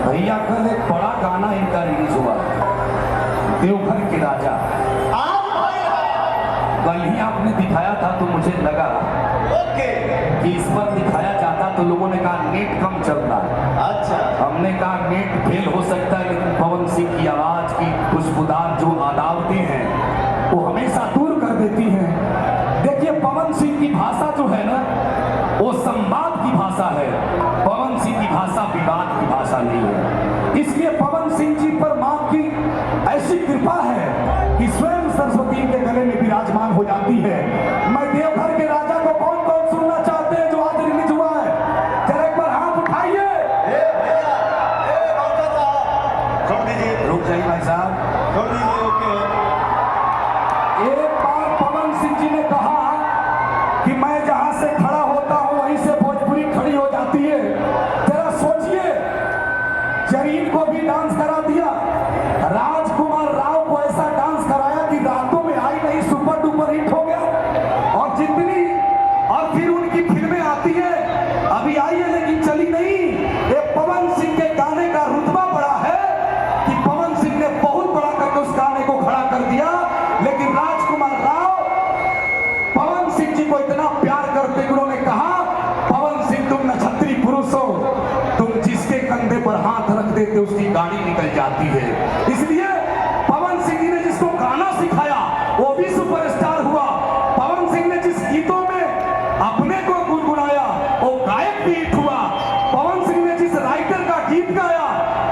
भैया कल एक बड़ा गाना इनका रिलीज हुआ, देवघर के राजा। कल ही आपने दिखाया था तो मुझे लगा कि इस पर दिखाया जाता तो लोगों ने कहा नेट कम चल रहा है। अच्छा, हमने कहा नेट फेल हो सकता है, लेकिन पवन सिंह की आवाज की खुशबूदार जो अदावतें हैं वो हमेशा दूर कर देती हैं। देखिए, पवन सिंह की भाषा जो है ना वो संवाद की भाषा है। पवन सिंह की भाषा विवाद की भाषा नहीं है। इसलिए पवन सिंह जी पर मां की ऐसी कृपा है कि स्वयं सरस्वती के गले में विराजमान हो जाती है। मैं देवघर के राजा को कौन कौन सुनना चाहते हैं जो आज रिलीज हुआ है, जरा एक बार हाथ उठाइए। छोड़ दीजिए, रुक जाइए भाई साहब, छोड़ दीजिए। ओके, एक बार पवन सिंह जी ने कहा कि मैं जहां से खड़ा होता हूं वहीं से भोजपुरी खड़ी हो जाती है। जरा सोचिए, जरीन को भी डांस करा दिया, राजकुमार राव को ऐसा डांस कराया कि रातों में आई नहीं, सुपर डुपर हिट हो गया। और जितनी और फिर उनकी फिल्में आती है, अभी आई है लेकिन चली नहीं। ये पवन सिंह के गाने का रुतबा बड़ा है कि पवन सिंह ने बहुत बड़ा करके उस गाने को खड़ा कर दिया। लेकिन राजकुमार राव पवन सिंह जी को इतना प्यार करते कि उन्होंने कहा, पवन सिंह तुम नक्षत्री पुरुष हो, तुम जिसके कंधे पर हाथ रख देते उसकी गाड़ी निकल जाती है। इसलिए पवन सिंह जी ने जिसको गाना सिखाया वो भी सुपरस्टार हुआ। पवन सिंह ने जिस गीतों में अपने को गुनगुनाया वो गायक भी हिट हुआ। पवन सिंह ने जिस राइटर का गीत गाया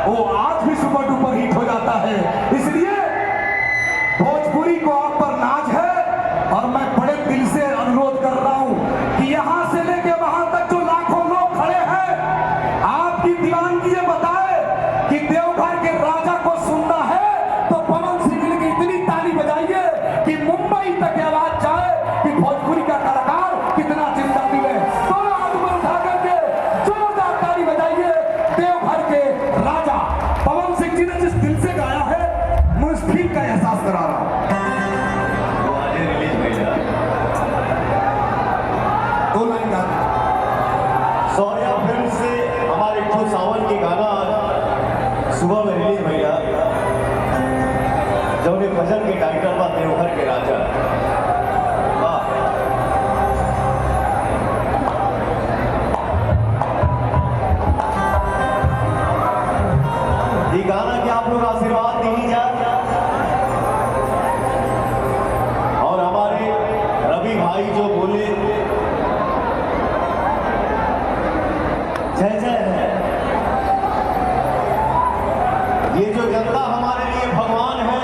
वो आज भी सुपर डुपर हिट हो जाता है। इसलिए भोजपुरी को आप पर नाज है और मैं बड़े दिल से अनुरोध कर रहा हूं कि यहां से लेके वहां तक जो लाखों लोग खड़े हैं, आपकी दीवानगी ये बताए कि देवघर के राजा को सुनना है तो पवन सिंह जी की इतनी ताली बजाइए कि मुंबई तक आवाज जाए कि भोजपुरी का कलाकार कितना जिंदा दिल है। तो हाथ ऊपर उठा करके जोरदार ताली बजाइए। देवघर के राजा पवन सिंह जी ने जिस दिल से गाया है, मैं उस फील का एहसास करा रहा हूं। दो लाइन गा सौर्या फिल्म से हमारे ठो सावन के गाना सुबह में रिलीज भैया, जो उन्हें भजन के टाइटल बा देवघर के राजा। वाह, ये गाना के आप लोग आशीर्वाद दीजिए। और हमारे रवि भाई जो बोले जय जय है, ये जो जनता हमारे लिए भगवान है,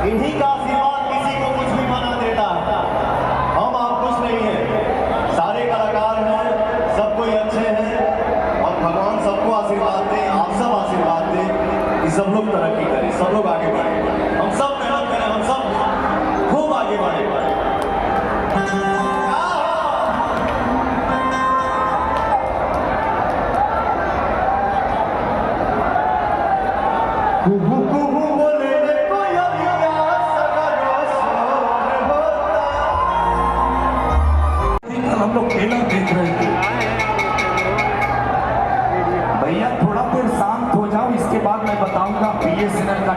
इन्हीं का आशीर्वाद किसी को कुछ भी बना देता है। हम आप कुछ नहीं है, सारे कलाकार हैं, सब कोई अच्छे हैं और भगवान सबको आशीर्वाद दे, आप सब आशीर्वाद दें कि सब लोग तरक्की करें, सब लोग आगे बढ़े, हम सब मेहनत करें, हम सब खूब आगे बढ़े। कुहू कुहू बोले कोयलिया सगरो शोर होता। हम लोग ट्रेलर देख रहे थे। भैया थोड़ा देर शांत हो जाओ, इसके बाद मैं बताऊंगा BSNL का